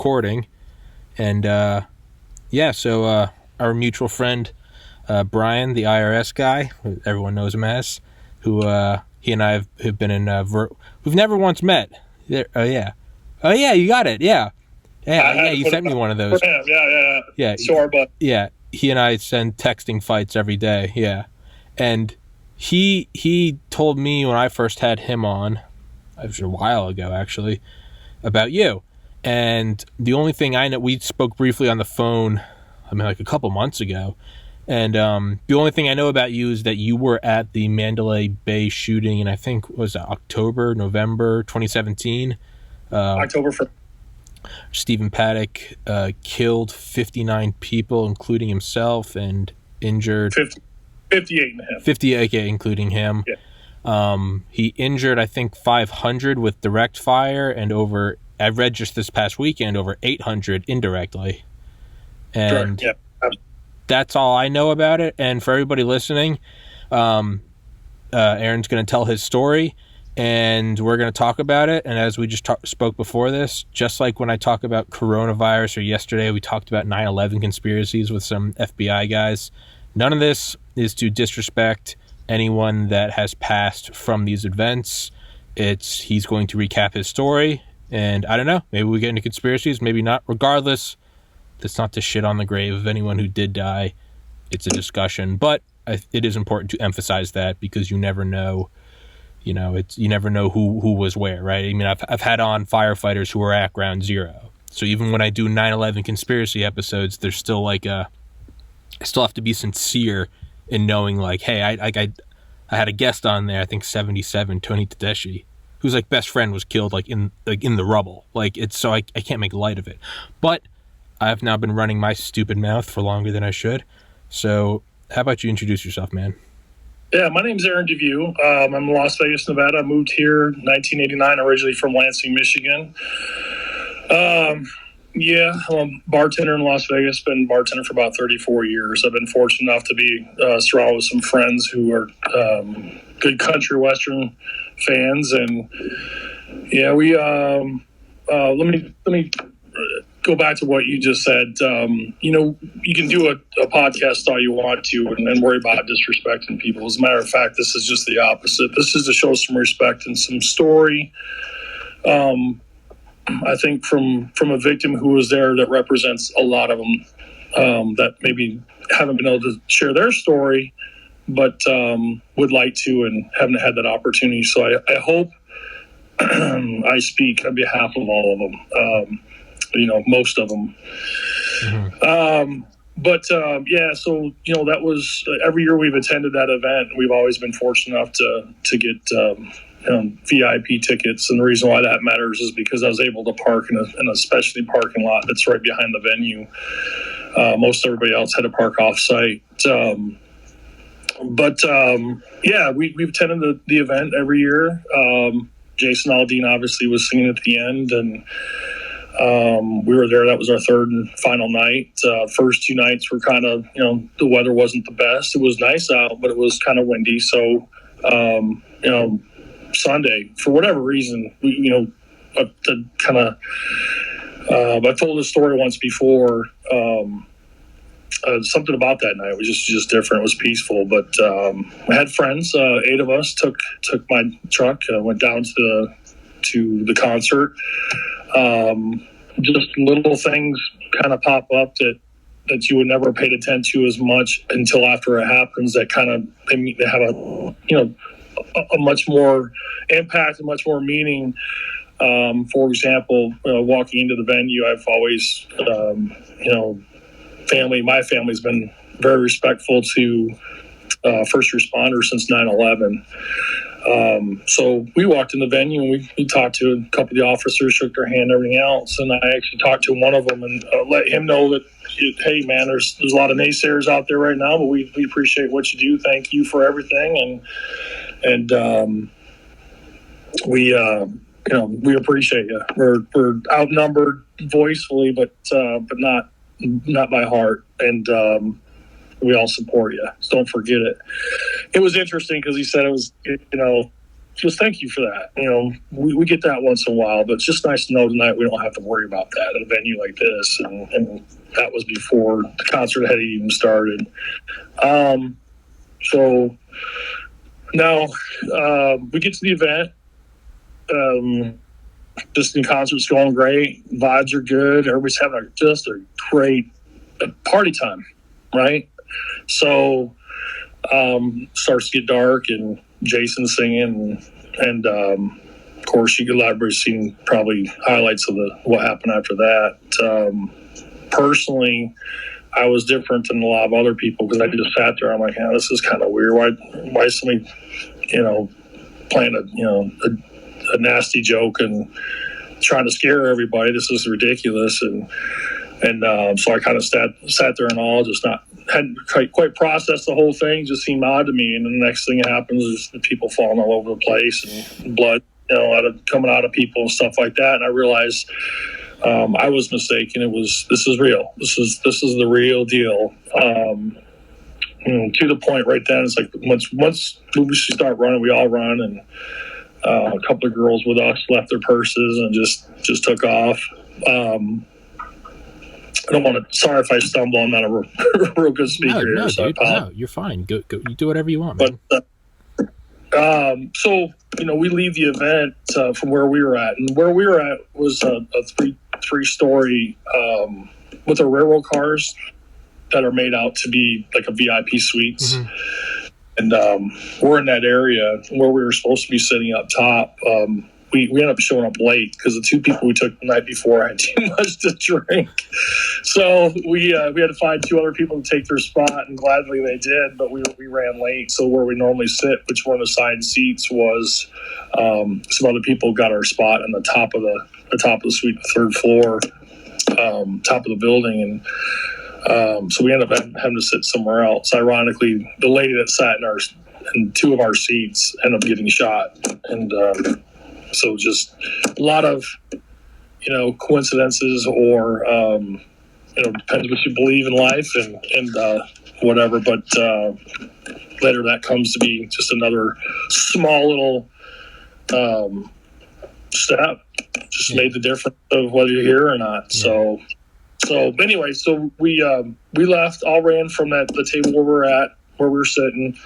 recording. And so our mutual friend Brian, the IRS guy, who everyone knows him as, who he and I have been in. We've never once met. Oh yeah, you got it. Yeah. You sent me one of those. Yeah. Sure, but yeah, he and I send texting fights every day. Yeah, and he told me when I first had him on, it was a while ago actually, about you. And the only thing I know, we spoke briefly on the phone, like a couple months ago. And the only thing I know about you is that you were at the Mandalay Bay shooting, and I think was it November 2017. October 1st. Stephen Paddock killed 59 people, including himself, and injured 58 and a half. 58, including him. Yeah. He injured, I think, 500 with direct fire, and I read just this past weekend, over 800 indirectly. And sure. Yeah. That's all I know about it. And for everybody listening, Aaron's going to tell his story, and we're going to talk about it. And as we just spoke before this, just like when I talk about coronavirus, or yesterday we talked about 9/11 conspiracies with some FBI guys, none of this is to disrespect anyone that has passed from these events. He's going to recap his story, and I don't know, maybe we get into conspiracies, maybe not. Regardless, that's not to shit on the grave of anyone who did die. It's a discussion, but it is important to emphasize that, because you never know. You never know who was where, right? I mean, I've had on firefighters who were at ground zero. So even when I do 9/11 conspiracy episodes, there's still I still have to be sincere in knowing, like, hey, I had a guest on there, I think 77, Tony Tedeschi, whose best friend was killed in the rubble. I can't make light of it. But I've now been running my stupid mouth for longer than I should. So how about you introduce yourself, man? Yeah, my name's Aaron DeVue. I'm in Las Vegas, Nevada. I moved here in 1989, originally from Lansing, Michigan. I'm a bartender in Las Vegas. Been bartending for about 34 years. I've been fortunate enough to be surrounded with some friends who are good country western fans, and yeah, we let me go back to what you just said. You can do a podcast all you want to and worry about disrespecting people. As a matter of fact, this is just the opposite. This is to show some respect and some story. I think from a victim who was there, that represents a lot of them that maybe haven't been able to share their story, but would like to and haven't had that opportunity. So I hope I speak on behalf of all of them. Most of them. Mm-hmm. So that was every year we've attended that event. We've always been fortunate enough to get VIP tickets, and the reason why that matters is because I was able to park in a specialty parking lot that's right behind the venue. Most everybody else had to park off site. We've attended the event every year. Jason Aldean obviously was singing at the end, and we were there. That was our third and final night. First two nights were kind of, the weather wasn't the best. It was nice out, but it was kind of windy. So, Sunday, for whatever reason, I told this story once before. Something about that night was just different. It was peaceful, but I had friends. 8 of us took my truck, went down to the concert. Just little things kind of pop up that you would never have paid attention to as much until after it happens. That kind of they have a much more impact and much more meaning. For example, walking into the venue, I've always my family's been very respectful to first responders since 9/11. So we walked in the venue and we talked to a couple of the officers, shook their hand, everything else. And I actually talked to one of them and let him know that, hey, man, there's a lot of naysayers out there right now, but we appreciate what you do. Thank you for everything. And we appreciate you. We're outnumbered voicefully, but not by heart. And we all support you. So don't forget it. It was interesting because he said it was, just thank you for that. We get that once in a while, but it's just nice to know tonight we don't have to worry about that at a venue like this. And that was before the concert had even started. So now we get to the event. Just the concert's going great. Vibes are good. Everybody's having just a great party time, right? So starts to get dark and Jason's singing, and of course everybody's seen probably highlights of what happened after that. Personally, I was different than a lot of other people because I just sat there. I'm like, this is kind of weird. Why is somebody, playing a nasty joke and trying to scare everybody? This is ridiculous. And so I kind of sat there and all, just hadn't quite processed the whole thing. Just seemed odd to me. And then the next thing that happens is the people falling all over the place and blood, coming out of people and stuff like that. And I realized I was mistaken. This is real. This is the real deal. To the point right then, it's like once we start running, we all run, and a couple of girls with us left their purses and just took off. I don't want to. Sorry if I stumble. I'm not a real good speaker here. No, so dude, no, you're fine. Go. You do whatever you want, man. But so we leave the event from where we were at, and where we were at was a three-story with the railroad cars that are made out to be like a VIP suites. Mm-hmm. And we're in that area where we were supposed to be sitting up top. We ended up showing up late because the two people we took the night before had too much to drink. So we had to find two other people to take their spot, and gladly they did, but we ran late. So where we normally sit, which were on the side seats, was some other people got our spot on the top of the suite, the third floor, top of the building. And so we ended up having to sit somewhere else. Ironically, the lady that sat in two of our seats ended up getting shot. And so just a lot of, coincidences, or, depends what you believe in life and whatever. But later that comes to be just another small little step. Just made the difference of whether you're here or not. Yeah. So anyway, so we left, all ran from the table where we were sitting,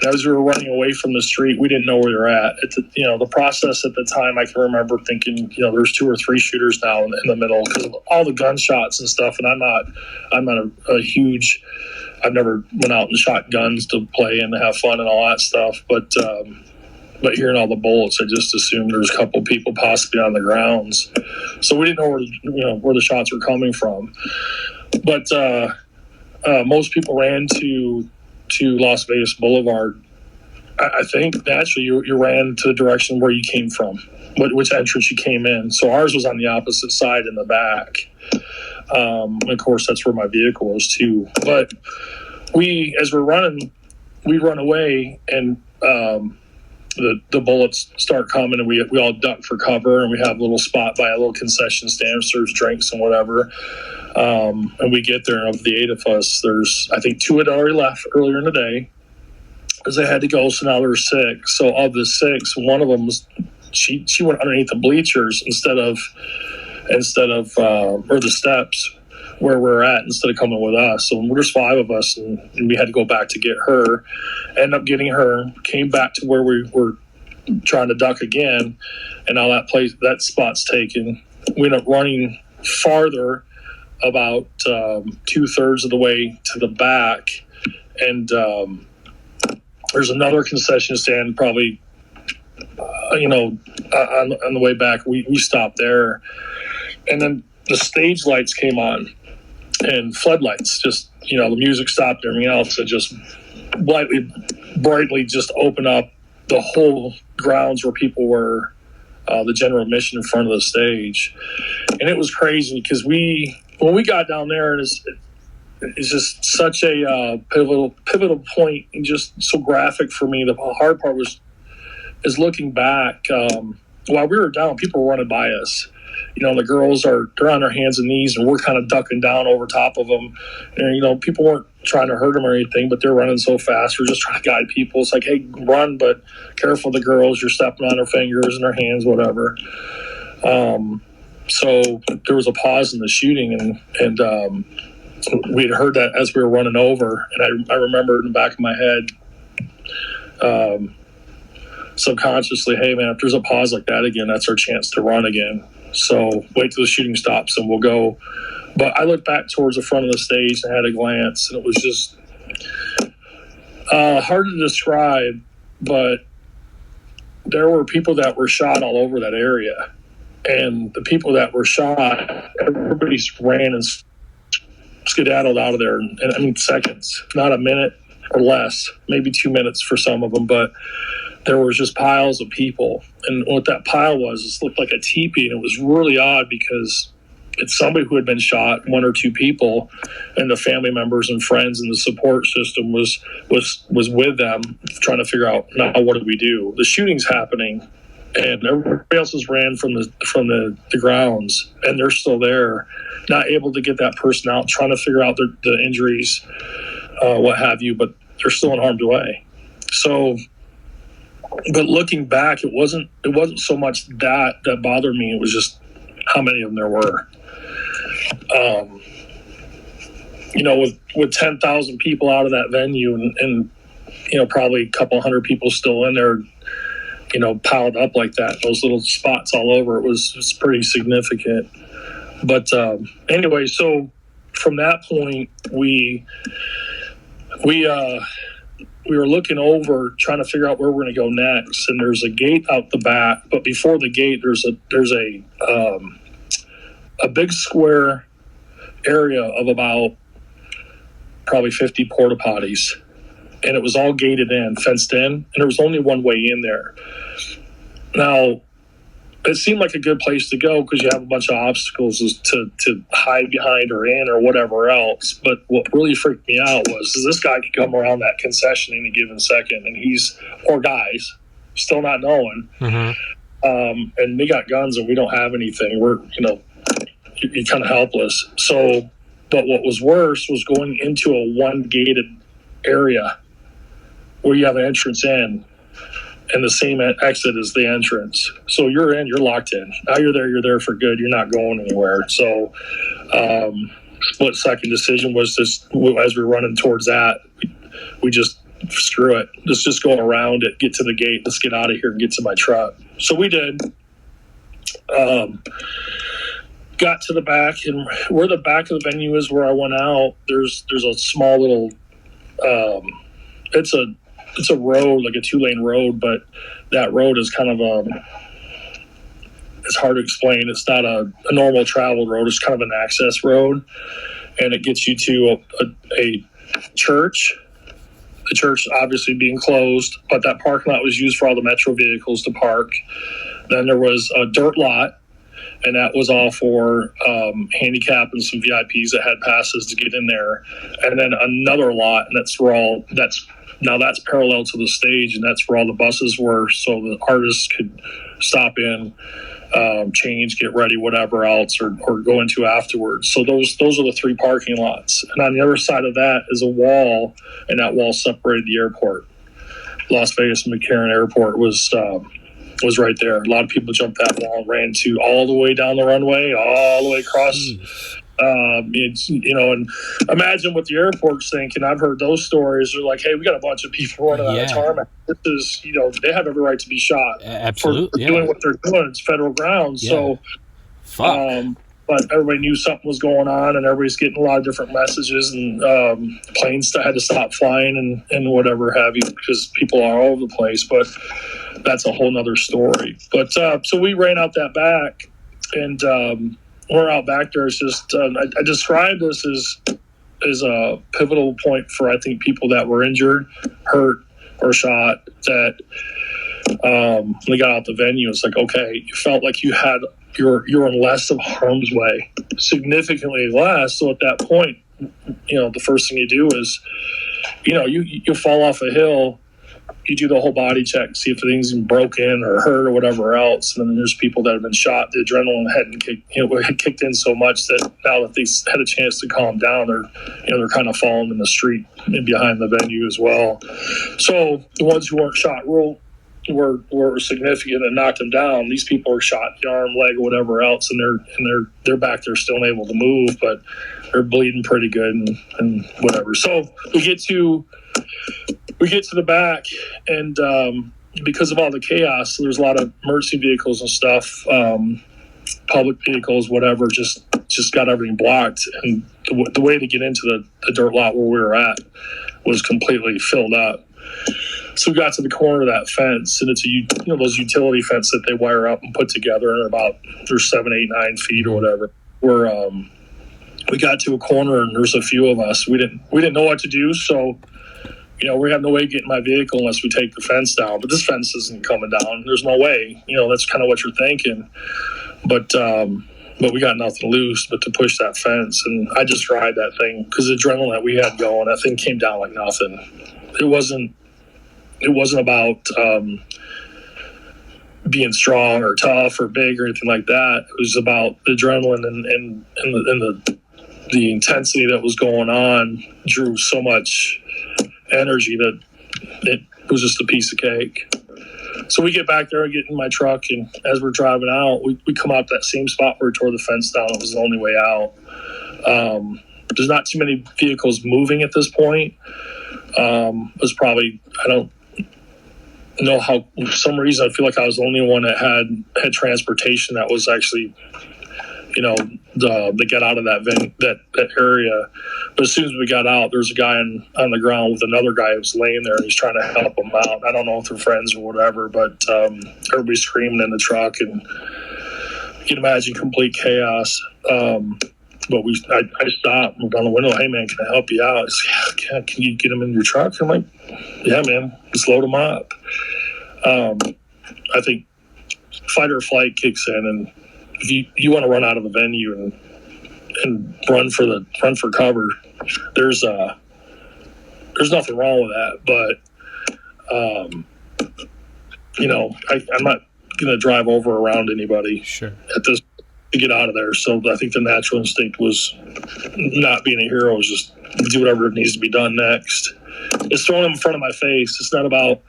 and as we were running away from the street, we didn't know where we were at. The process at the time, I can remember thinking, there's 2 or 3 shooters now in the middle because of all the gunshots and stuff. And I'm not a huge. I've never went out and shot guns to play and to have fun and all that stuff, but hearing all the bullets, I just assumed there was a couple of people possibly on the grounds. So we didn't know where the shots were coming from. But most people ran to Las Vegas Boulevard. I think naturally you ran to the direction where you came from, which entrance you came in. So ours was on the opposite side in the back. Of course, that's where my vehicle was too. But as we're running, we run away, and the bullets start coming, and we all duck for cover, and we have a little spot by a little concession stand, serves drinks and whatever. And we get there, and of the 8 of us, there's, I think, 2 had already left earlier in the day because they had to go. So now there's 6. So of the 6, one of them was, she went underneath the bleachers instead of or the steps where we're at, instead of coming with us. So there's 5 of us, and we had to go back to get her. Ended up getting her, came back to where we were trying to duck again, and now that spot's taken. We ended up running farther, about 2/3 of the way to the back, and there's another concession stand probably on the way back. We stopped there, and then the stage lights came on and floodlights, just the music stopped and everything else, and just brightly just open up the whole grounds where people were, the general admission in front of the stage. And it was crazy because when we got down there, it's just such a pivotal point, and just so graphic for me. The hard part is looking back. While we were down, people were running by us. The girls they're on their hands and knees, and we're kind of ducking down over top of them. And people trying to hurt them or anything, but they're running so fast. We're just trying to guide people. It's like, hey, run, but careful of the girls. You're stepping on their fingers and their hands, whatever. So there was a pause in the shooting, and we had heard that as we were running over, and I remember in the back of my head, subconsciously, hey man, if there's a pause like that again, that's our chance to run again. So wait till the shooting stops and we'll go. But I looked back towards the front of the stage and had a glance, and it was just hard to describe, but there were people that were shot all over that area. And the people that were shot, everybody ran and skedaddled out of there in seconds, not a minute or less, maybe 2 minutes for some of them, but there was just piles of people. And what that pile was, it looked like a teepee, and it was really odd because it's somebody who had been shot, one or two people, and the family members and friends and the support system was with them trying to figure out, now what do we do? The shooting's happening, and everybody else has ran from the grounds, and they're still there, not able to get that person out, trying to figure out the injuries, what have you, but they're still in harm's way. So, but looking back, it wasn't so much that bothered me. It was just how many of them there were. With 10,000 people out of that venue and probably a couple hundred people still in there, piled up like that, those little spots all over, it's pretty significant. But anyway, so from that point, we were looking over, trying to figure out where we're going to go next. And there's a gate out the back, but before the gate, there's a big square area of about probably 50 porta potties, and it was all gated in, fenced in, and there was only one way in there. Now, it seemed like a good place to go because you have a bunch of obstacles to hide behind or in or whatever else. But what really freaked me out was this guy could come around that concession in a given second, and or guys, still not knowing. Mm-hmm. And they got guns and we don't have anything. We're, you're kind of helpless. So, but what was worse was going into a one gated area where you have an entrance in and the same exit as the entrance. So you're locked in. Now you're there for good. You're not going anywhere. So, split second decision was just, as we're running towards that, we just, screw it. Let's just go around it, get to the gate. Let's get out of here and get to my truck. So we did. Got to the back, and where the back of the venue is, where I went out, there's a small little, it's a road, like a 2-lane road, but that road is kind of it's hard to explain. It's not a normal travel road. It's kind of an access road, and it gets you to a church. The church obviously being closed, but that parking lot was used for all the Metro vehicles to park. Then there was a dirt lot, and that was all for handicap and some VIPs that had passes to get in there. And then another lot, and that's parallel to the stage, and that's where all the buses were, so the artists could stop in, change, get ready, whatever else, or go into afterwards. So those are the three parking lots. And on the other side of that is a wall, and that wall separated the airport. Las Vegas McCarran Airport was right there. A lot of people jumped that wall and ran to all the way down the runway, all the way across. And imagine what the airport's thinking. I've heard those stories. They're like, hey, we got a bunch of people running out of tarmac. This is, they have every right to be shot. Absolutely. For doing what they're doing. It's federal grounds. Yeah. So, but everybody knew something was going on, and everybody's getting a lot of different messages, and planes had to stop flying and whatever have you, because people are all over the place. But that's a whole nother story. But so we ran out that back, and we're out back there. It's just I describe this as a pivotal point for, I think, people that were injured, hurt, or shot, that when we got out the venue, it's like, okay, you felt like you're in less of harm's way, significantly less. So at that point, the first thing you do is, you fall off a hill you do the whole body check, see if anything's been broken or hurt or whatever else. And then there's people that have been shot. The adrenaline had kicked in so much that now that they had a chance to calm down, they're kind of falling in the street and behind the venue as well. So the ones who weren't shot were significant and knocked them down. These people are shot in the arm, leg, or whatever else, and they're back there still able to move, but they're bleeding pretty good and whatever. So we get to the back, and because of all the chaos, there's a lot of emergency vehicles and stuff, public vehicles, whatever, just got everything blocked. And the way to get into the dirt lot where we were at was completely filled up. So we got to the corner of that fence, and it's those utility fence that they wire up and put together, and they're 7, 8, 9 feet or whatever. We got to a corner, and there's a few of us. We didn't know what to do, so we have no way of getting my vehicle unless we take the fence down. But this fence isn't coming down. There's no way. That's kind of what you're thinking. But we got nothing loose but to push that fence, and I just tried that thing because the adrenaline that we had going, that thing came down like nothing. It wasn't about being strong or tough or big or anything like that. It was about the adrenaline and the intensity that was going on drew so much energy that it was just a piece of cake. So we get back there, get in my truck, and as we're driving out, we come out that same spot where we tore the fence down. It was the only way out. There's not too many vehicles moving at this point. It was probably, I don't know how, for some reason I feel like I was the only one that had transportation that was actually to get out of that area. But as soon as we got out, there's a guy on the ground with another guy who's laying there, and he's trying to help him out. I don't know if they're friends or whatever, but everybody's screaming in the truck, and you can imagine complete chaos. But I stopped and looked on the window. Hey man, can I help you out? He's like, can you get him in your truck? I'm like, yeah man, just load him up. I think fight or flight kicks in, and if you want to run out of the venue and run for cover, there's nothing wrong with that. But I'm not gonna drive over around anybody. Sure. At this to get out of there. So I think the natural instinct was not being a hero, was just do whatever needs to be done next. It's throwing him in front of my face. It's not about.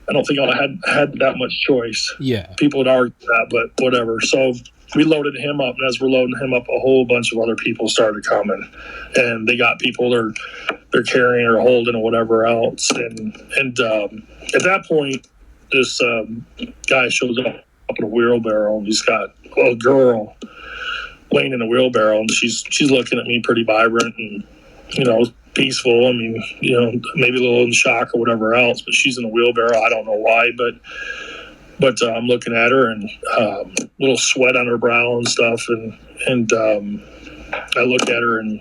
I don't think I had that much choice. Yeah. People would argue that, but whatever. So we loaded him up, and as we're loading him up, a whole bunch of other people started coming, and they got people they're carrying or holding or whatever else. And at that point, this guy shows up in a wheelbarrow, and he's got a girl laying in a wheelbarrow, and she's looking at me pretty vibrant and peaceful. I mean, maybe a little in shock or whatever else, but she's in a wheelbarrow. I don't know why, but I'm looking at her, and little sweat on her brow and stuff, and I look at her, and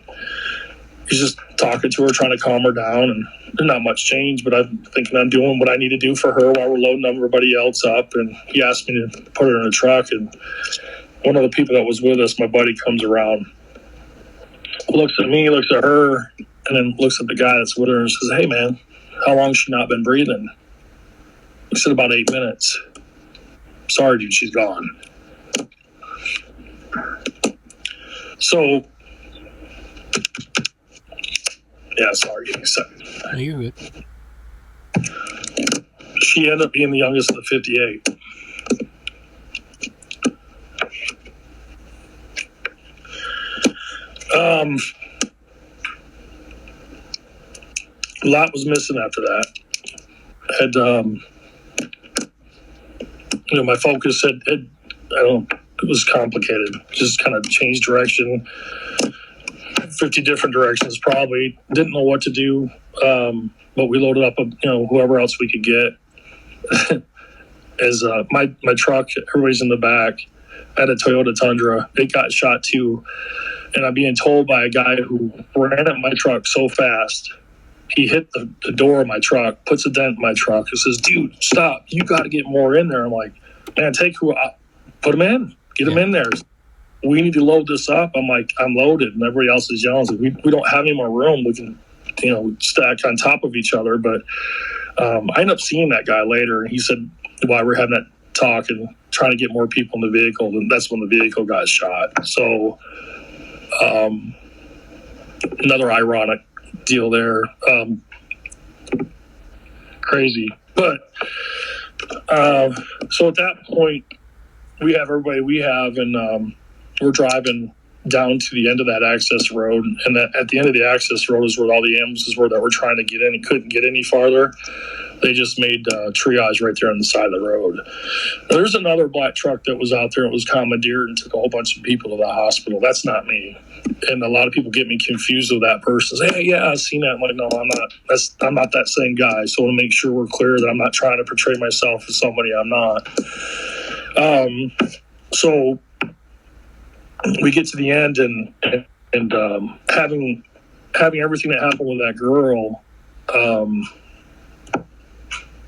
he's just talking to her, trying to calm her down, and there's not much change, but I'm thinking I'm doing what I need to do for her while we're loading everybody else up. And he asked me to put her in a truck, and one of the people that was with us, my buddy, comes around, looks at me, looks at her, and then looks at the guy that's with her and says, "Hey man, how long's she not been breathing?" He said, "About 8 minutes. Sorry dude, she's gone." So yeah, sorry, give me a second. No, you're good. She ended up being the youngest of the 58. A lot was missing after that. My focus it was complicated. Just kind of changed direction. 50 different directions, probably. Didn't know what to do, but we loaded up, whoever else we could get. As my truck, everybody's in the back. I had a Toyota Tundra. It got shot too, and I'm being told by a guy who ran at my truck so fast, he hit the door of my truck, puts a dent in my truck, and says, "Dude, stop! You got to get more in there." I'm like, "Man, put him in, get him in there. We need to load this up." I'm like, "I'm loaded," and everybody else is yelling. Like, we don't have any more room. We can, stack on top of each other. But I ended up seeing that guy later, and he said while we're having that talk and trying to get more people in the vehicle, and that's when the vehicle got shot. So another ironic deal there. Crazy. But so at that point, we have everybody we have, and we're driving down to the end of that access road, and that at the end of the access road is where all the ambulances were that were trying to get in and couldn't get any farther. They just made triage right there on the side of the road. There's another black truck that was out there. It was commandeered and took a whole bunch of people to the hospital. That's not me. And a lot of people get me confused with that person. Say, hey, yeah, I've seen that. I'm like, no, I'm not. I'm not that same guy. So I want to make sure we're clear that I'm not trying to portray myself as somebody I'm not. So we get to the end, and having everything that happened with that girl,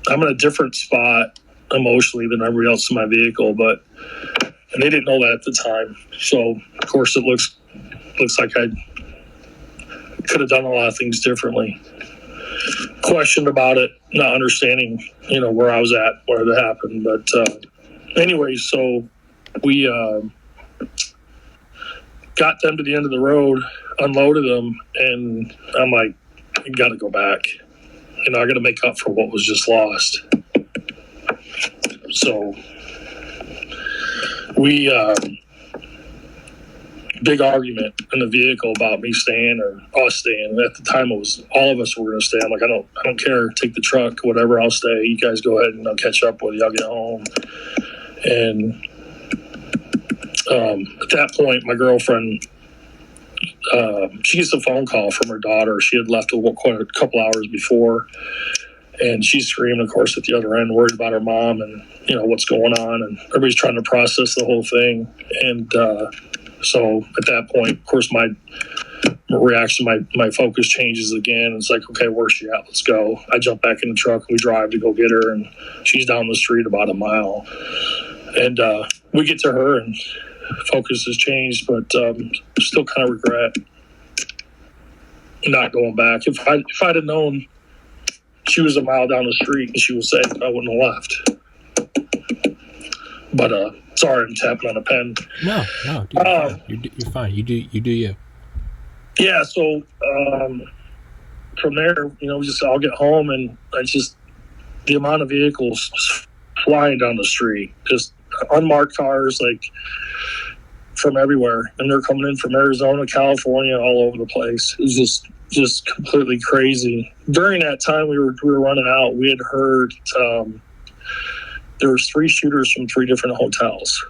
I'm in a different spot emotionally than everybody else in my vehicle, and they didn't know that at the time. So of course it looks like I could have done a lot of things differently. Questioned about it, not understanding, where I was at, where it happened. But anyway, so we got them to the end of the road, unloaded them, and I'm like, I got to go back. I got to make up for what was just lost. So we big argument in the vehicle about me staying or us staying. And at the time, it was all of us were going to stay. I'm like, I don't care. Take the truck, whatever. I'll stay. You guys go ahead, and I'll catch up with you. I'll get home. And at that point, my girlfriend, she gets a phone call from her daughter. She had left quite a couple hours before, and she's screaming, of course, at the other end, worried about her mom and what's going on, and everybody's trying to process the whole thing. And so at that point, of course, my reaction, my focus changes again. It's like, okay, where's she at? Let's go. I jump back in the truck and we drive to go get her, and she's down the street about a mile. And we get to her, and focus has changed, but still kind of regret not going back. If I'd have known she was a mile down the street and she was safe, I wouldn't have left. But sorry, I'm tapping on a pen. No, you're fine. You do you. Yeah. So from there, we just all get home, and the amount of vehicles flying down the street, just unmarked cars, like from everywhere, and they're coming in from Arizona, California, all over the place. It was just completely crazy. During that time, we were running out. We had heard there was 3 shooters from 3 different hotels,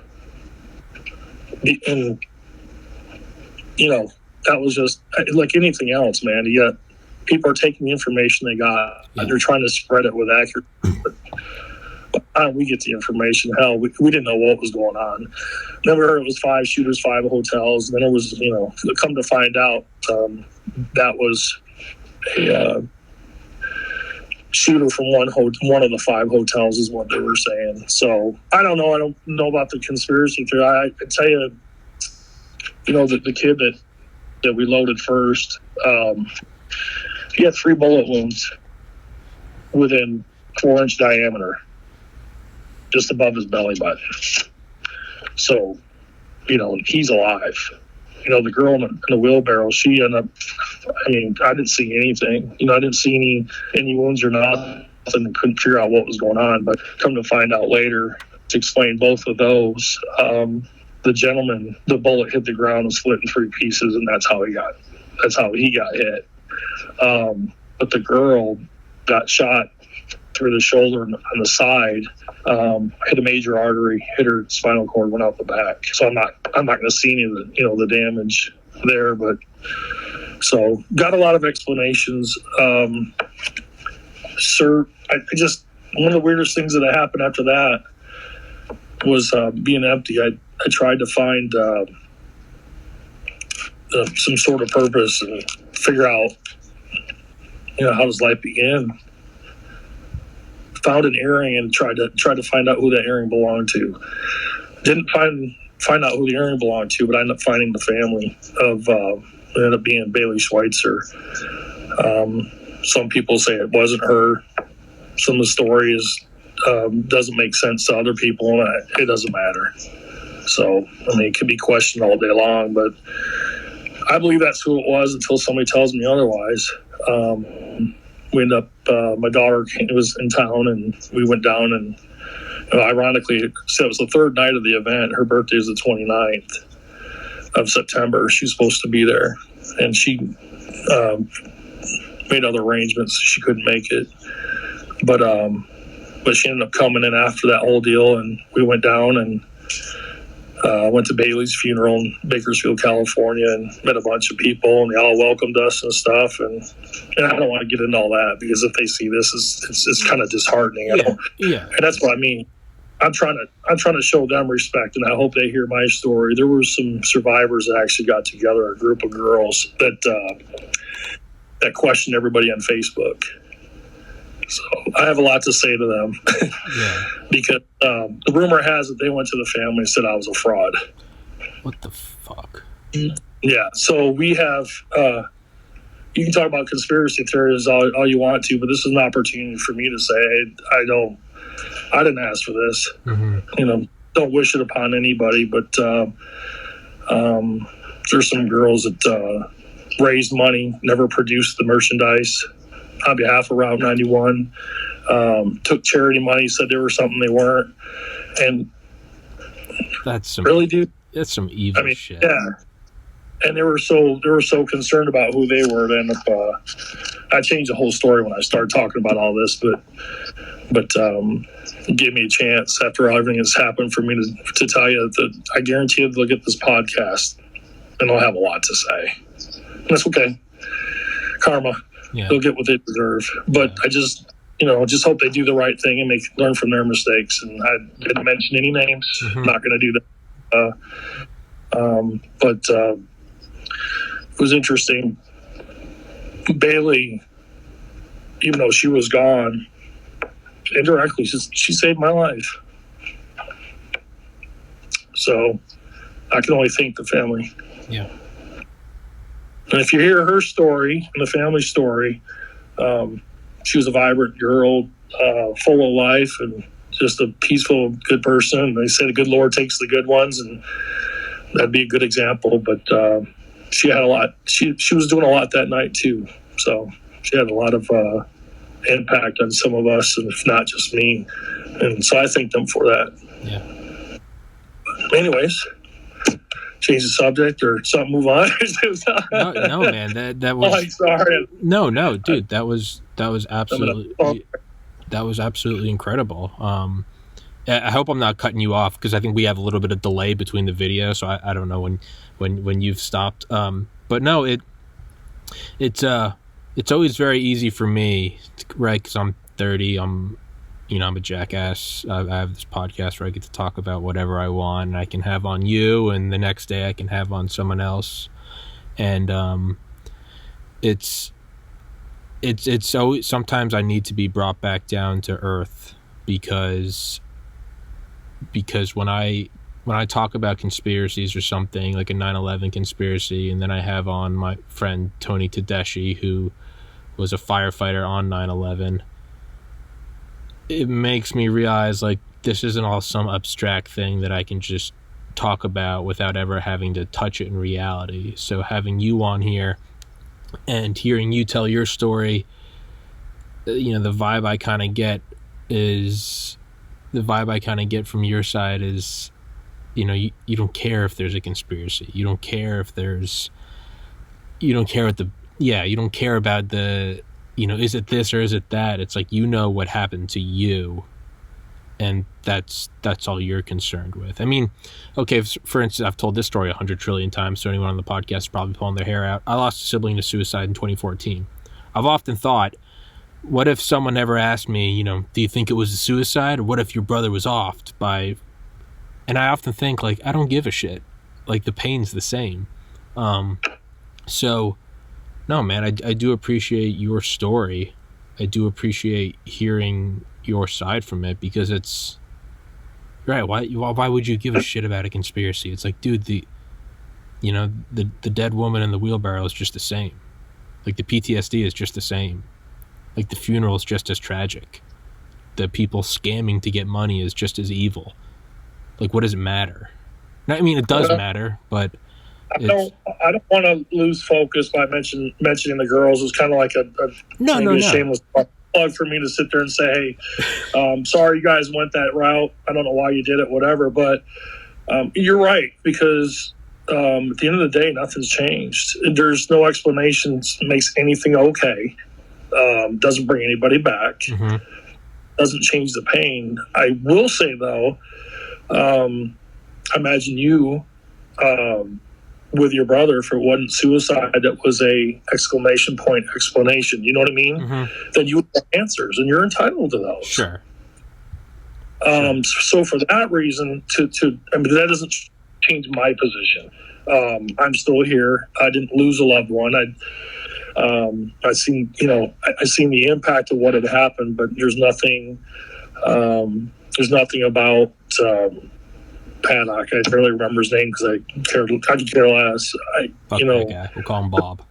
and that was just like anything else, man. You got people are taking the information they got, and they're trying to spread it with accuracy. We get the information. Hell, we didn't know what was going on. Then we heard it was 5 shooters, 5 hotels. And then it was, come to find out, that was a shooter from one of the 5 hotels is what they were saying. So I don't know. I don't know about the conspiracy theory. I tell you, the kid that we loaded first, he had 3 bullet wounds within 4-inch diameter, just above his belly button. So, he's alive. The girl in the wheelbarrow, she ended up, I didn't see anything. I didn't see any wounds or nothing, and couldn't figure out what was going on. But come to find out later, to explain both of those, the gentleman, the bullet hit the ground and split in 3 pieces, and that's how he got hit. But the girl got shot through the shoulder and on the side, hit a major artery, hit her spinal cord, went out the back. So I'm not going to see any of the damage there, but so got a lot of explanations. Sir, I just, one of the weirdest things that happened after that was being empty. I tried to find some sort of purpose and figure out, how does life begin? Found an earring and tried to find out who that earring belonged to. Didn't find out who the earring belonged to, but I ended up finding the family of. It ended up being Bailey Schweitzer. Some people say it wasn't her. some of the stories doesn't make sense to other people, and it doesn't matter. So, I mean, it could be questioned all day long, but I believe that's who it was until somebody tells me otherwise. We ended up, my daughter was in town, and we went down, and ironically, it was the third night of the event. Her birthday is the 29th of September. She's supposed to be there, and she made other arrangements. She couldn't make it, but she ended up coming in after that whole deal, and we went down and went to Bailey's funeral in Bakersfield, California, and met a bunch of people, and they all welcomed us and stuff. And I don't want to get into all that, because if they see this, it's kind of disheartening. Yeah. And that's what I mean. I'm trying to show them respect, and I hope they hear my story. There were some survivors that actually got together, a group of girls that questioned everybody on Facebook. So I have a lot to say to them. Yeah. Because the rumor has it they went to the family and said I was a fraud. What the fuck? Yeah. So we have. You can talk about conspiracy theories all you want to, but this is an opportunity for me to say, hey, I didn't ask for this. Mm-hmm. Don't wish it upon anybody. But there's some girls that raised money, never produced the merchandise on behalf of Route 91, took charity money, said they were something they weren't. And that's some really, dude, that's some evil shit. Yeah. And they were so concerned about who they were. Then I changed the whole story when I started talking about all this, but give me a chance after everything has happened for me to tell you that I guarantee you they'll get this podcast and they'll have a lot to say. And that's okay. Karma. Yeah. They'll get what they deserve. But I just hope they do the right thing and learn from their mistakes. And I didn't mention any names. Mm-hmm. I'm not going to do that. But it was interesting. Bailey, even though she was gone, indirectly, she saved my life. So I can only thank the family. Yeah. And if you hear her story and the family story, she was a vibrant girl, full of life, and just a peaceful, good person. They say the good Lord takes the good ones, and that'd be a good example. But she had a lot. She was doing a lot that night too. So she had a lot of impact on some of us, and if not just me. And so I thank them for that. Yeah. But anyways. Change the subject or something, move on. no, man, that was. Oh, sorry. No, dude, that was absolutely incredible. I hope I'm not cutting you off, because I think we have a little bit of delay between the video, so I don't know when you've stopped. But no, it's always very easy for me, right? Because I'm 30. I'm a jackass. I have this podcast where I get to talk about whatever I want, and I can have on you, and the next day I can have on someone else. And it's so sometimes I need to be brought back down to earth, because when I talk about conspiracies or something like a 9/11 conspiracy, and then I have on my friend Tony Tedeschi, who was a firefighter on 9/11, it makes me realize, like, this isn't all some abstract thing that I can just talk about without ever having to touch it in reality. So having you on here and hearing you tell your story, the vibe I kind of get from your side is, you don't care if there's a conspiracy. You don't care about the, is it this or is it that? It's like, what happened to you, and that's all you're concerned with. I mean, okay, for instance, I've told this story 100 trillion times, so anyone on the podcast is probably pulling their hair out. I lost a sibling to suicide in 2014. I've often thought, what if someone ever asked me, do you think it was a suicide, or what if your brother was offed by... And I often think, like, I don't give a shit. Like, the pain's the same. So... No, man, I do appreciate your story. I do appreciate hearing your side from it, because it's right. Why would you give a shit about a conspiracy? It's like, dude, the dead woman in the wheelbarrow is just the same. Like, the PTSD is just the same. Like, the funeral is just as tragic. the people scamming to get money is just as evil. Like, what does it matter? I mean, it does matter, but I don't want to lose focus by mentioning the girls. It's kind of like a shameless plug for me to sit there and say, hey, sorry you guys went that route. I don't know why you did it, whatever. But you're right, because at the end of the day, nothing's changed. There's no explanation that makes anything okay. Doesn't bring anybody back. Mm-hmm. Doesn't change the pain. I will say, though, imagine you with your brother, if it wasn't suicide, that was a exclamation point explanation. You know what I mean? Mm-hmm. Then you would have answers, and you're entitled to those. Sure. So for that reason, that doesn't change my position. I'm still here. I didn't lose a loved one. I seen the impact of what had happened, but there's nothing about Paddock. I barely remember his name because I could care less. Fuck that guy. We'll call him Bob.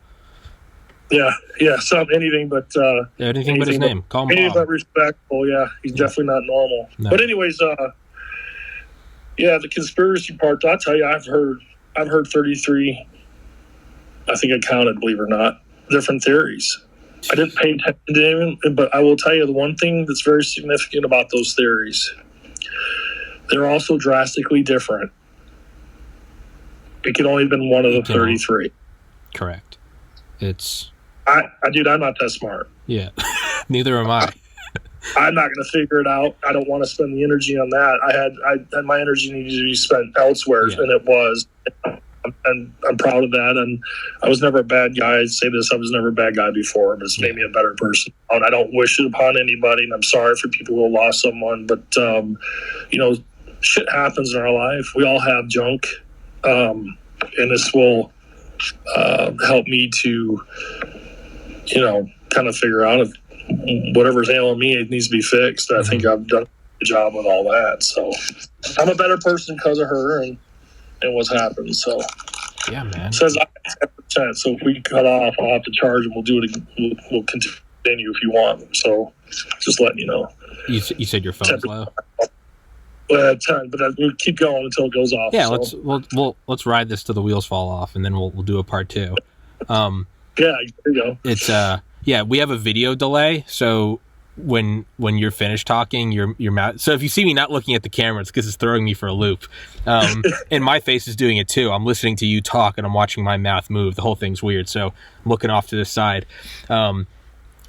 Yeah, anything but anything but his name. Call him Bob. Anything but respectful. Yeah, he's definitely not normal. No. But anyways, the conspiracy part. I'll tell you, I've heard 33. I think I counted, believe it or not, different theories. I didn't pay attention to them, but I will tell you the one thing that's very significant about those theories. They're also drastically different. It could only have been one of the 33. Correct. It's... Dude, I'm not that smart. Yeah. Neither am I. I'm not going to figure it out. I don't want to spend the energy on that. I had my energy needed to be spent elsewhere, and it was. And I'm proud of that. And I was never a bad guy. I say this, I was never a bad guy before, but it's made me a better person. And I don't wish it upon anybody, and I'm sorry for people who lost someone. But, shit happens in our life. We all have junk. And this will help me to, kind of figure out if whatever's ailing me, it needs to be fixed. I think I've done a good job with all that. So I'm a better person because of her and what's happened. So yeah, man. It says 10%. So if we cut off, I'll have to charge, and we'll do it again. We'll continue if you want. So just letting you know. You said your phone's low. 10, but we'll keep going until it goes off. Yeah, so. let's ride this till the wheels fall off, and then we'll do a part 2. Yeah, there you go. It's we have a video delay, so when you're finished talking, your mouth. So if you see me not looking at the camera, it's because it's throwing me for a loop. And my face is doing it too. I'm listening to you talk, and I'm watching my mouth move. The whole thing's weird. So I'm looking off to the side.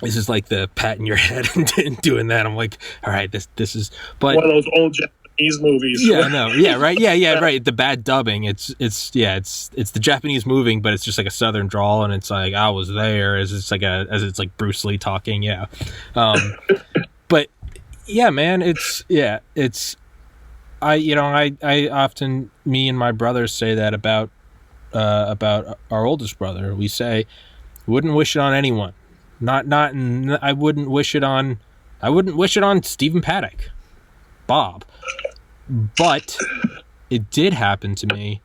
This is like the patting your head and doing that. I'm like, all right, this is. But one of those old Japanese movies. Yeah, I know. Yeah, right. Yeah, right. The bad dubbing. It's the Japanese moving, but it's just like a Southern drawl, and it's like I was there as it's like Bruce Lee talking. Yeah. But yeah, man, I often, me and my brothers say that about our oldest brother. We say, wouldn't wish it on anyone. I wouldn't wish it on Stephen Paddock, Bob. But it did happen to me.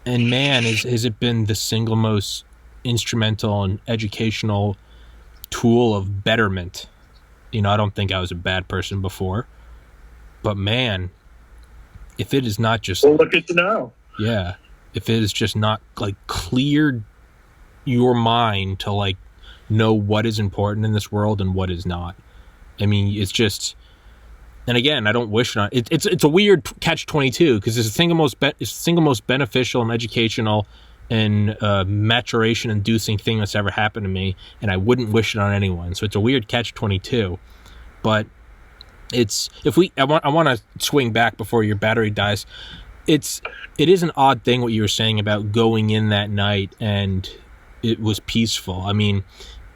And man, has it been the single most instrumental and educational tool of betterment. I don't think I was a bad person before. But man, if it is not just... Well, look at you now. Yeah. If it is just not, cleared your mind to, know what is important in this world and what is not. I mean, it's just... And again, I don't wish it on... It's a weird catch-22 because it's the single most beneficial and educational and maturation-inducing thing that's ever happened to me, and I wouldn't wish it on anyone. So it's a weird catch-22. But I want to swing back before your battery dies. It is an odd thing what you were saying about going in that night and it was peaceful. I mean,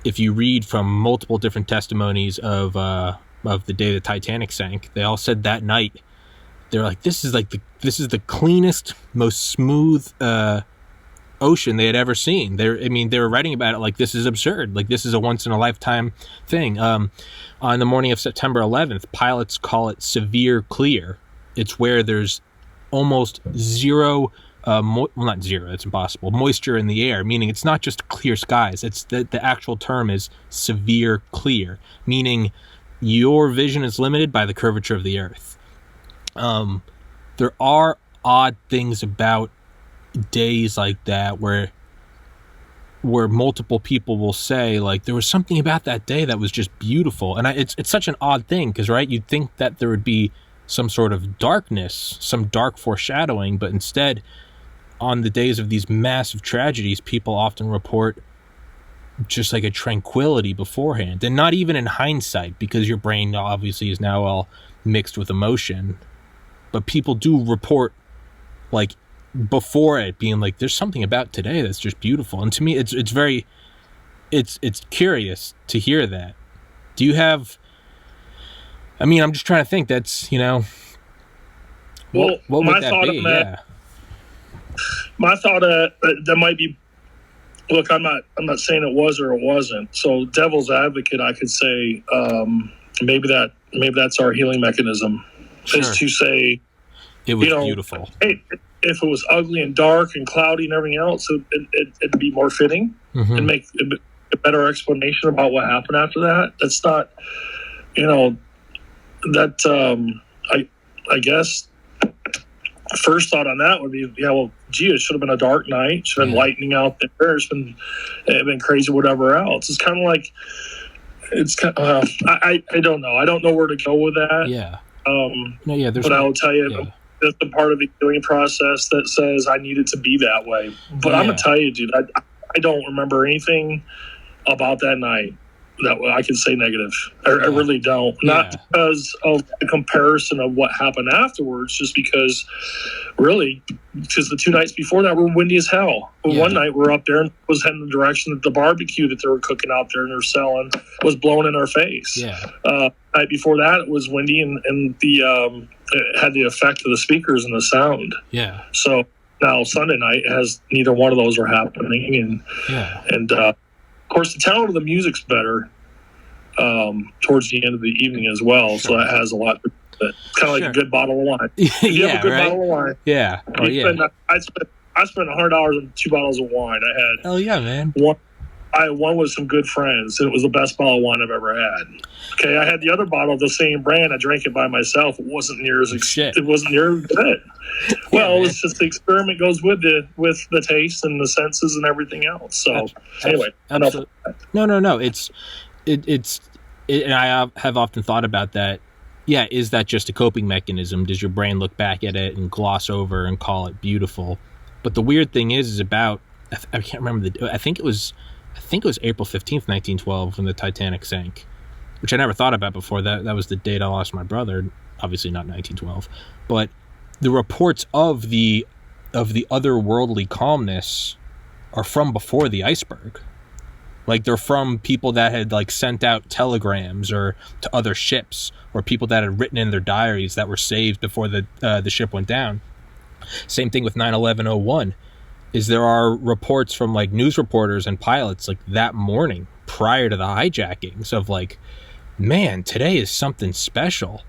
if you read from multiple different testimonies of the day the Titanic sank, they all said that night they're like, this is the cleanest, most smooth ocean they had ever seen. They were writing about it like this is absurd, like this is a once in a lifetime thing. On the morning of September 11th, pilots call it severe clear. It's where there's almost zero not zero, it's impossible, moisture in the air, meaning it's not just clear skies. It's the actual term is severe clear, meaning your vision is limited by the curvature of the earth. There are odd things about days like that where multiple people will say, like, there was something about that day that was just beautiful. And it's such an odd thing because, right, you'd think that there would be some sort of darkness, some dark foreshadowing, but instead, on the days of these massive tragedies, people often report just like a tranquility beforehand, and not even in hindsight, because your brain obviously is now all mixed with emotion. But people do report, like, before it being like, there's something about today that's just beautiful. And to me, it's very, it's curious to hear that. Do you have, I mean, I'm just trying to think, that's, you know, well, what would that be? Yeah. My thought that might be, look, I'm not saying it was or it wasn't. So devil's advocate, I could say, maybe that's our healing mechanism. Sure. Is to say, it was beautiful. Hey, if it was ugly and dark and cloudy and everything else, it'd be more fitting and make a better explanation about what happened after that. That's not, that, I guess first thought on that would be, well, gee, it should have been a dark night. It should have been lightning out there. It's been crazy, whatever else. It's kind of like, I don't know. I don't know where to go with that. Yeah. But I will tell you, that's the part of the healing process that says I need it to be that way. But I'm going to tell you, dude, I don't remember anything about that night that I can say negative. I really don't. Not because of the comparison of what happened afterwards, just because the 2 nights before that were windy as hell. But one night we're up there and was heading the direction that the barbecue that they were cooking out there and they're selling was blowing in our face. Night before that it was windy and the it had the effect of the speakers and the sound. Yeah. So now Sunday night has neither one of those are happening, and of course the talent of the music's better towards the end of the evening as well. Sure. So that has a lot. It's kind of like a good bottle of wine. If you have a good bottle of wine, I spent $100 on 2 bottles of wine. I had hell yeah, man. I had one with some good friends, and it was the best bottle of wine I've ever had. Okay, I had the other bottle of the same brand. I drank it by myself. It wasn't near as It wasn't near as good. Well, it's just the experiment goes with the taste and the senses and everything else. So anyway, absolutely. No. It's and I have often thought about that. Yeah, is that just a coping mechanism? Does your brain look back at it and gloss over and call it beautiful? But the weird thing is about, I can't remember I think it was April 15th, 1912 when the Titanic sank, which I never thought about before. That was the date I lost my brother. Obviously not 1912, but the reports of the otherworldly calmness are from before the iceberg. Like, they're from people that had, like, sent out telegrams or to other ships, or people that had written in their diaries that were saved before the ship went down. Same thing with 9/11/01. Is there are reports from, like, news reporters and pilots, like, that morning prior to the hijackings of, like, man, today is something special.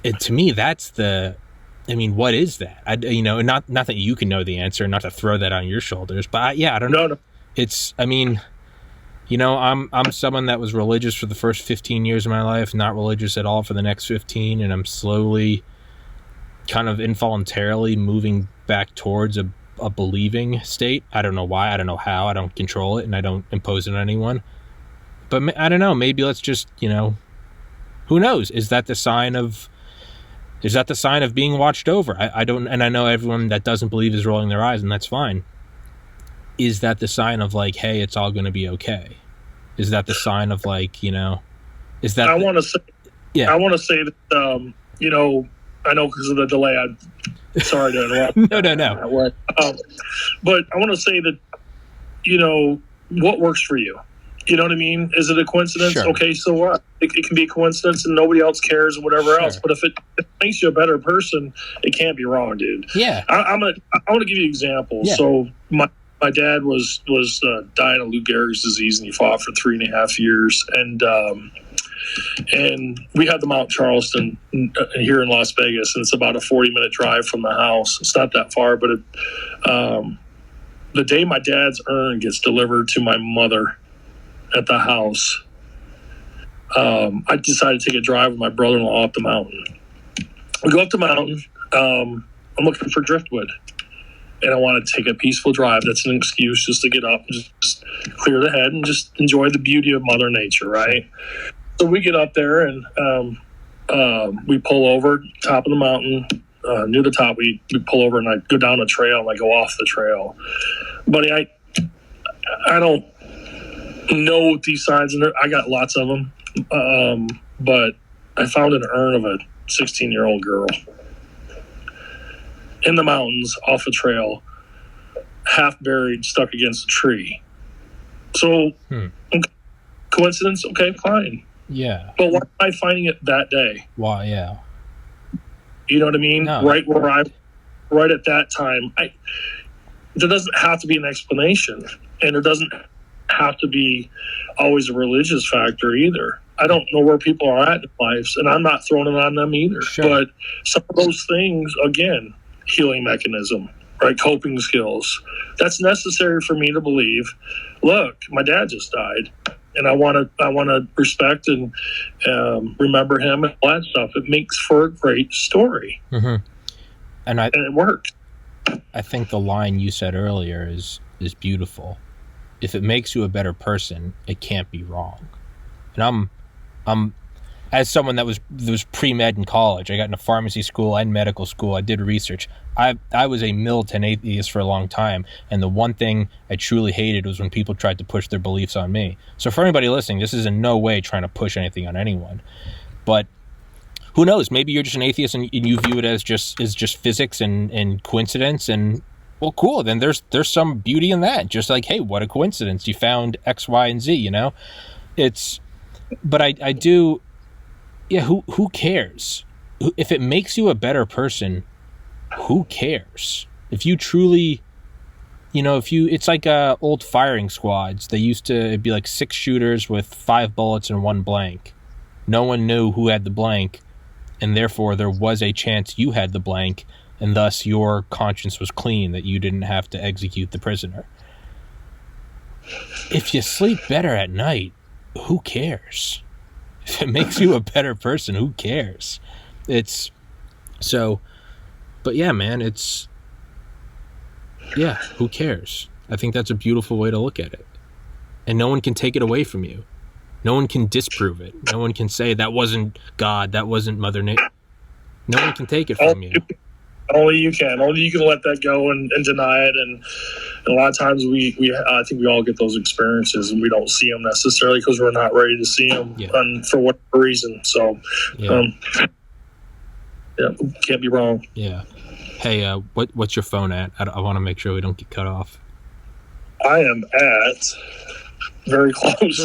And to me, that's what is that? Not that you can know the answer, not to throw that on your shoulders, but I don't know. No. It's, I'm someone that was religious for the first 15 years of my life, not religious at all for the next 15, and I'm slowly, kind of involuntarily moving back towards a believing state. I don't know why, I don't know how, I don't control it, and I don't impose it on anyone. But I don't know, maybe let's just, who knows? Is that the sign of being watched over? I don't, and I know everyone that doesn't believe is rolling their eyes, and that's fine. Is that the sign of, like, hey, it's all going to be okay? Is that the sign of, like, is that... I want to say that, I know because of the delay, sorry to interrupt. No. But I want to say that, what works for you? You know what I mean? Is it a coincidence? Sure. Okay, so what? It can be a coincidence and nobody else cares or whatever else. But if it makes you a better person, it can't be wrong, dude. Yeah. I want to give you examples. Yeah. So my dad was dying of Lou Gehrig's disease, and he fought for 3.5 years. And we had the Mount Charleston here in Las Vegas, and it's about a 40-minute drive from the house. It's not that far, but the day my dad's urn gets delivered to my mother at the house, I decided to take a drive with my brother-in-law up the mountain. We go up the mountain. I'm looking for driftwood, and I want to take a peaceful drive. That's an excuse just to get up and just clear the head and just enjoy the beauty of Mother Nature, right? So we get up there, and we pull over top of the mountain. Near the top, we pull over, and I go down a trail, and I go off the trail. Buddy, I don't know what these signs, and I got lots of them, but I found an urn of a 16-year-old girl in the mountains off a trail, half buried, stuck against a tree. So, coincidence? Okay, fine. Yeah. But why am I finding it that day? Why? Yeah. You know what I mean? No. Right at that time. There doesn't have to be an explanation, and there doesn't have to be always a religious factor either. I don't know where people are at in lives, and I'm not throwing it on them either. Sure. But some of those things, again, healing mechanism, right? Coping skills. That's necessary for me to believe, look, my dad just died, and I want to respect and remember him and all that stuff. It makes for a great story. Mm-hmm. And it works. I think the line you said earlier is beautiful. If it makes you a better person, it can't be wrong. And I'm as someone that was pre-med in college, I got into pharmacy school and medical school. I did research. I was a militant atheist for a long time, and the one thing I truly hated was when people tried to push their beliefs on me. So for anybody listening, this is in no way trying to push anything on anyone. But who knows? Maybe you're just an atheist and you view it as just physics and coincidence, and well, cool. Then there's some beauty in that. Just like, hey, what a coincidence! You found X, Y, and Z. You know, but I do. Yeah, who cares? If it makes you a better person, who cares? If you truly, it's like old firing squads. They used to, it'd be like 6 shooters with 5 bullets and 1 blank. No one knew who had the blank, and therefore there was a chance you had the blank, and thus your conscience was clean that you didn't have to execute the prisoner. If you sleep better at night, who cares? If it makes you a better person, who cares? But yeah, man, who cares? I think that's a beautiful way to look at it. And no one can take it away from you. No one can disprove it. No one can say that wasn't God, that wasn't Mother Nature. No one can take it from you. Only you can. Only you can let that go and deny it. And a lot of times I think we all get those experiences, and we don't see them necessarily because we're not ready to see them for whatever reason. So, can't be wrong. Yeah. Hey, what's your phone at? I want to make sure we don't get cut off. I am at very close.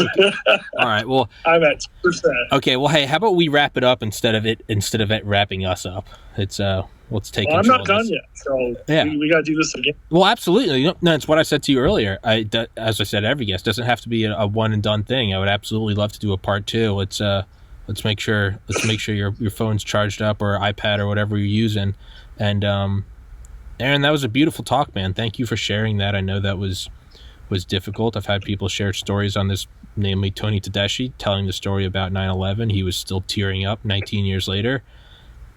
All right. Well, I'm at 2%. Okay. Well, hey, how about we wrap it up instead of it wrapping us up? It's let's take control. I'm not done yet, so we got to do this again. Well, absolutely. No, it's what I said to you earlier. As I said, every guest doesn't have to be a one and done thing. I would absolutely love to do a part 2. Let's make sure your phone's charged up, or iPad, or whatever you're using. And Aaron, that was a beautiful talk, man. Thank you for sharing that. I know that was difficult. I've had people share stories on this, namely Tony Tedeschi, telling the story about 9/11. He was still tearing up 19 years later.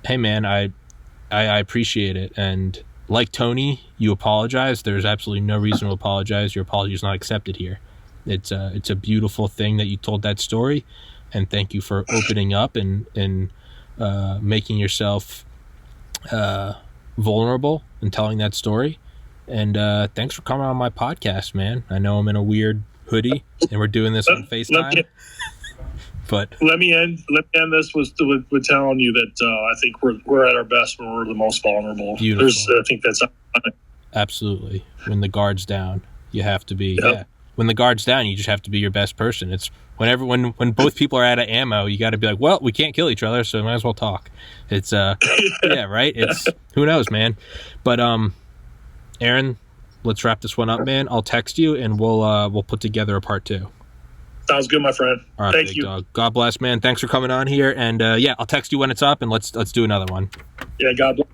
Hey, man, I appreciate it. And like Tony, you apologize. There's absolutely no reason to apologize. Your apology is not accepted here. It's a beautiful thing that you told that story, and thank you for opening up and making yourself vulnerable and telling that story. And thanks for coming on my podcast, man. I know I'm in a weird hoodie, and we're doing this on FaceTime. But let me end this with telling you that I think we're at our best when we're the most vulnerable. Beautiful. I think that's absolutely. When the guard's down, you have to be. Yep. Yeah. When the guard's down, you just have to be your best person. It's when both people are out of ammo, you got to be like, well, we can't kill each other, so we might as well talk. It's yeah, right. It's who knows, man. But Aaron, let's wrap this one up, man. I'll text you, and we'll put together a part 2. Sounds good, my friend. All right, thank you. Dog. God bless, man. Thanks for coming on here, and I'll text you when it's up, and let's do another one. Yeah, God bless.